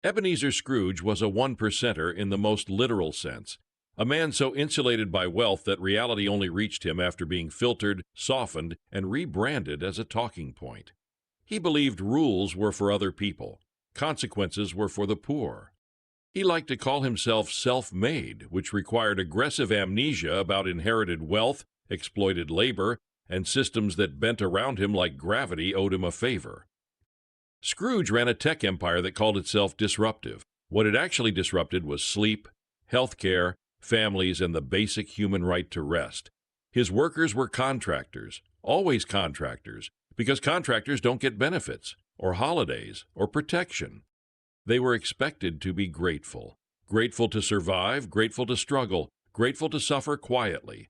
Ebenezer Scrooge was a one-percenter in the most literal sense, a man so insulated by wealth that reality only reached him after being filtered, softened, and rebranded as a talking point. He believed rules were for other people, consequences were for the poor. He liked to call himself self-made, which required aggressive amnesia about inherited wealth, exploited labor, and systems that bent around him like gravity owed him a favor. Scrooge ran a tech empire that called itself disruptive. What it actually disrupted was sleep, health care, families, and the basic human right to rest. His workers were contractors, always contractors, because contractors don't get benefits, or holidays, or protection. They were expected to be grateful. Grateful to survive, grateful to struggle, grateful to suffer quietly.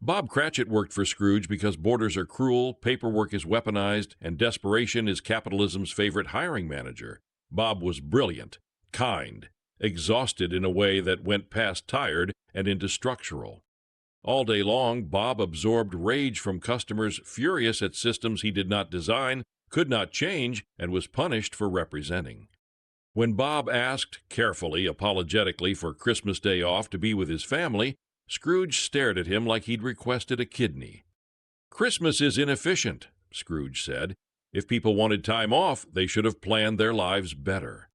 Bob Cratchit worked for Scrooge because borders are cruel, paperwork is weaponized, and desperation is capitalism's favorite hiring manager. Bob was brilliant, kind, exhausted in a way that went past tired and into structural. All day long, Bob absorbed rage from customers furious at systems he did not design, could not change, and was punished for representing. When Bob asked, carefully, apologetically, for Christmas Day off to be with his family, Scrooge stared at him like he'd requested a kidney. "Christmas is inefficient," Scrooge said. "If people wanted time off, they should have planned their lives better."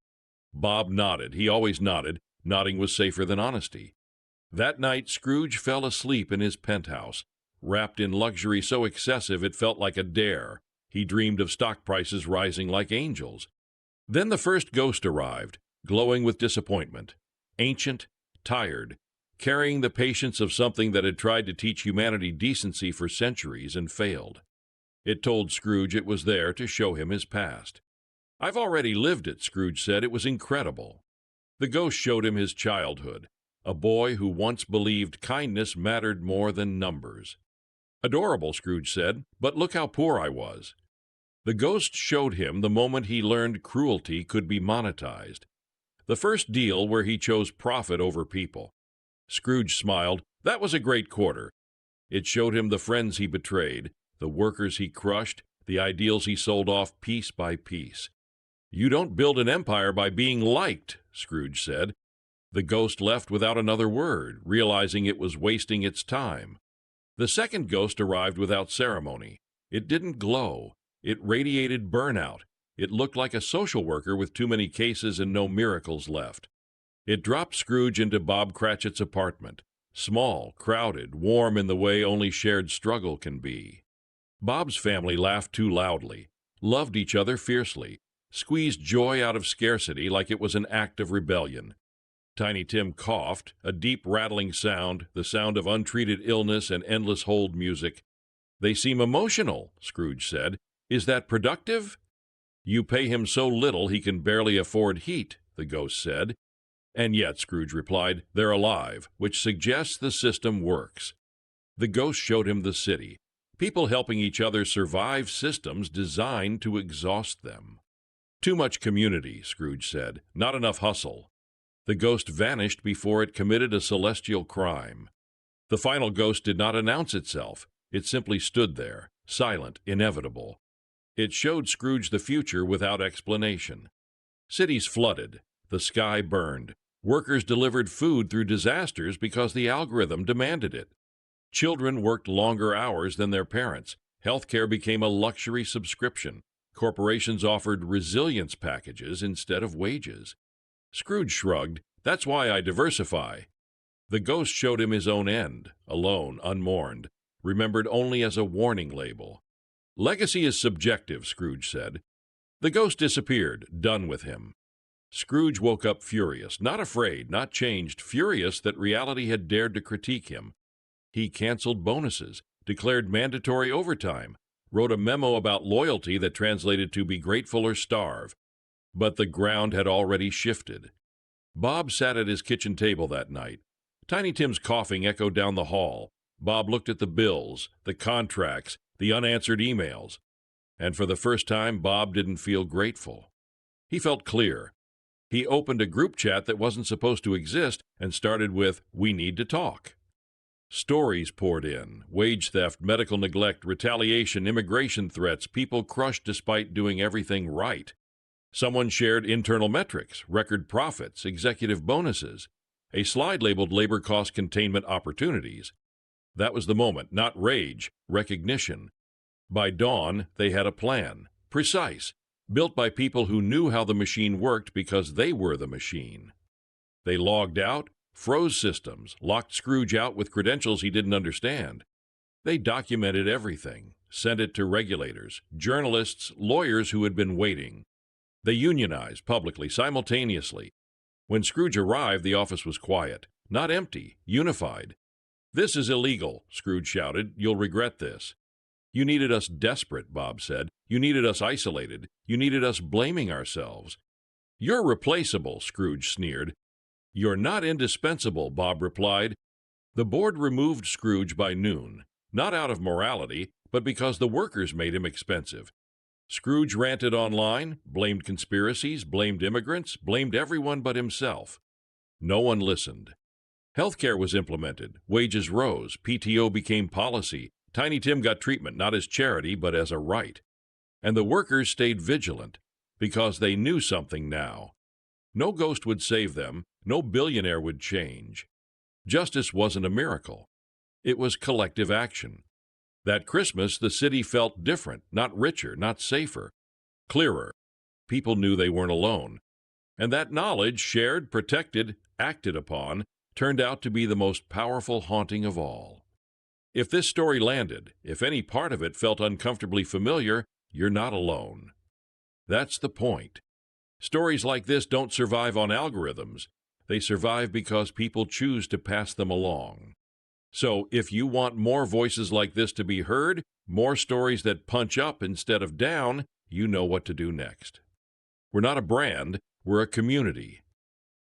Bob nodded. He always nodded. Nodding was safer than honesty. That night, Scrooge fell asleep in his penthouse, wrapped in luxury so excessive it felt like a dare. He dreamed of stock prices rising like angels. Then the first ghost arrived, glowing with disappointment. Ancient, tired, carrying the patience of something that had tried to teach humanity decency for centuries and failed. It told Scrooge it was there to show him his past. "I've already lived it," Scrooge said. "It was incredible." The ghost showed him his childhood, a boy who once believed kindness mattered more than numbers. "Adorable," Scrooge said, "but look how poor I was." The ghost showed him the moment he learned cruelty could be monetized. The first deal where he chose profit over people. Scrooge smiled. That was a great quarter. It showed him the friends he betrayed, the workers he crushed, the ideals he sold off piece by piece. "You don't build an empire by being liked," Scrooge said. The ghost left without another word, realizing it was wasting its time. The second ghost arrived without ceremony. It didn't glow. It radiated burnout. It looked like a social worker with too many cases and no miracles left. It dropped Scrooge into Bob Cratchit's apartment, small, crowded, warm in the way only shared struggle can be. Bob's family laughed too loudly, loved each other fiercely, squeezed joy out of scarcity like it was an act of rebellion. Tiny Tim coughed, a deep rattling sound, the sound of untreated illness and endless hold music. "They seem emotional," Scrooge said. "Is that productive?" "You pay him so little he can barely afford heat," the ghost said. "And yet," Scrooge replied, "they're alive, which suggests the system works." The ghost showed him the city, people helping each other survive systems designed to exhaust them. "Too much community," Scrooge said, "not enough hustle." The ghost vanished before it committed a celestial crime. The final ghost did not announce itself. It simply stood there, silent, inevitable. It showed Scrooge the future without explanation. Cities flooded. The sky burned. Workers delivered food through disasters because the algorithm demanded it. Children worked longer hours than their parents. Healthcare became a luxury subscription. Corporations offered resilience packages instead of wages. Scrooge shrugged. "That's why I diversify." The ghost showed him his own end, alone, unmourned, remembered only as a warning label. "Legacy is subjective," Scrooge said. The ghost disappeared, done with him. Scrooge woke up furious, not afraid, not changed, furious that reality had dared to critique him. He canceled bonuses, declared mandatory overtime, wrote a memo about loyalty that translated to be grateful or starve. But the ground had already shifted. Bob sat at his kitchen table that night. Tiny Tim's coughing echoed down the hall. Bob looked at the bills, the contracts, the unanswered emails. And for the first time, Bob didn't feel grateful. He felt clear. He opened a group chat that wasn't supposed to exist and started with, "We need to talk." Stories poured in: wage theft, medical neglect, retaliation, immigration threats, people crushed despite doing everything right. Someone shared internal metrics, record profits, executive bonuses. A slide labeled labor cost containment opportunities. That was the moment, not rage, recognition. By dawn, they had a plan, precise, built by people who knew how the machine worked because they were the machine. They logged out, froze systems, locked Scrooge out with credentials he didn't understand. They documented everything, sent it to regulators, journalists, lawyers who had been waiting. They unionized publicly, simultaneously. When Scrooge arrived, the office was quiet, not empty, unified. "This is illegal," Scrooge shouted. "You'll regret this." "You needed us desperate," Bob said. "You needed us isolated. You needed us blaming ourselves." "You're replaceable," Scrooge sneered. "You're not indispensable," Bob replied. The board removed Scrooge by noon, not out of morality, but because the workers made him expensive. Scrooge ranted online, blamed conspiracies, blamed immigrants, blamed everyone but himself. No one listened. Healthcare was implemented, wages rose, PTO became policy. Tiny Tim got treatment not as charity but as a right. And the workers stayed vigilant because they knew something now. No ghost would save them, no billionaire would change. Justice wasn't a miracle. It was collective action. That Christmas, the city felt different, not richer, not safer, clearer. People knew they weren't alone. And that knowledge, shared, protected, acted upon, turned out to be the most powerful haunting of all. If this story landed, if any part of it felt uncomfortably familiar, you're not alone. That's the point. Stories like this don't survive on algorithms. They survive because people choose to pass them along. So if you want more voices like this to be heard, more stories that punch up instead of down, you know what to do next. We're not a brand, we're a community.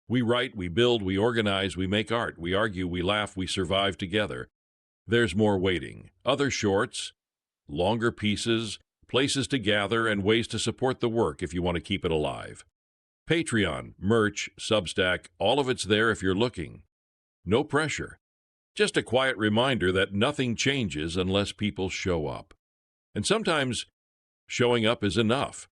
We write, we build, we organize, we make art, we argue, we laugh, we survive together. There's more waiting. Other shorts, longer pieces, places to gather, and ways to support the work if you want to keep it alive. Patreon, merch, Substack, all of it's there if you're looking. No pressure. Just a quiet reminder that nothing changes unless people show up. And sometimes showing up is enough.